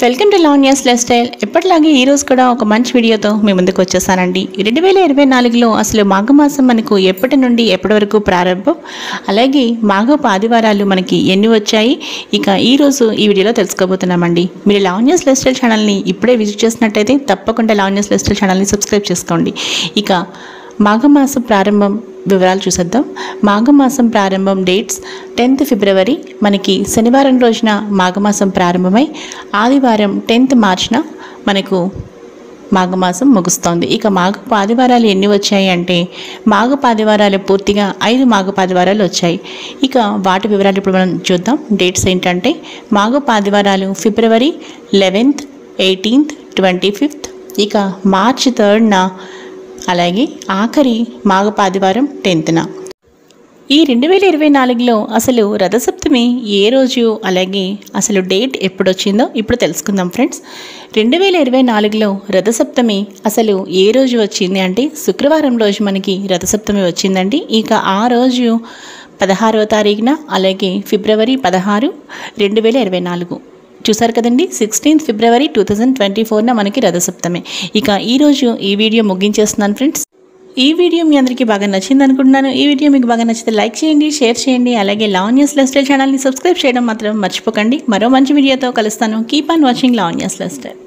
Welcome to Lavanya's life style. ఎప్పటిలాగే ఈరోజు కూడా ఒక మంచి వీడియోతో మీ ముందుకు వచ్చేసానండి. 2024లో అసలు మాఘమాసం మనకు ఎప్పటి నుండి ఎప్పటి వరకు ప్రారంభం, అలాగే మాఘపు ఆదివారాలు మనకి ఎన్ని వచ్చాయి, ఇక ఈరోజు ఈ వీడియోలో తెలుసుకోబోతున్నామండి. మీరు లావణ్యాస్ లైఫ్ స్టైల్ ఛానల్ని ఇప్పుడే విజిట్ చేసినట్టయితే తప్పకుండా లావణ్యాస్ లైఫ్ స్టైల్ ఛానల్ని సబ్స్క్రైబ్ చేసుకోండి. ఇక మాఘమాసం ప్రారంభం వివరాలు చూసేద్దాం. మాఘమాసం ప్రారంభం డేట్స్ 10th ఫిబ్రవరి మనకి శనివారం రోజున మాఘమాసం ప్రారంభమై ఆదివారం 10th మార్చ్న మనకు మాఘమాసం ముగుస్తోంది. ఇక మాఘపు ఆదివారాలు ఎన్ని వచ్చాయి అంటే మాఘపు ఆదివారాలు పూర్తిగా 5 మాఘపు ఆదివారాలు వచ్చాయి. ఇక వాటి వివరాలు ఇప్పుడు మనం చూద్దాం. డేట్స్ ఏంటంటే మాఘపు ఆదివారాలు ఫిబ్రవరి 11th, 18th, 25th, ఇక మార్చ్ 3rd, అలాగే ఆఖరి మాఘపు ఆదివారం 10th. ఈ 2024లో అసలు రథసప్తమి ఏ రోజు, అలాగే అసలు డేట్ ఎప్పుడు వచ్చిందో ఇప్పుడు తెలుసుకుందాం ఫ్రెండ్స్. 2024లో రథసప్తమి అసలు ఏ రోజు వచ్చింది అంటే శుక్రవారం రోజు మనకి రథసప్తమి వచ్చిందండి. ఇక ఆ రోజు 16వ తారీఖున, అలాగే ఫిబ్రవరి 16, 2024. చూసారు కదండి, 16th ఫిబ్రవరి 2024న మనకి రథసప్తమి. ఇక ఈరోజు ఈ వీడియో ముగించేస్తున్నాను ఫ్రెండ్స్. ఈ వీడియో మీ అందరికీ బాగా నచ్చింది అనుకుంటున్నాను. ఈ వీడియో మీకు బాగా నచ్చితే లైక్ చేయండి, షేర్ చేయండి, అలాగే లావణ్యాస్ లైఫ్ స్టైల్ ఛానల్ని సబ్స్క్రైబ్ చేయడం మాత్రం మర్చిపోకండి. మరో మంచి వీడియోతో కలుస్తాను. Keep on watching Lavanya's life style.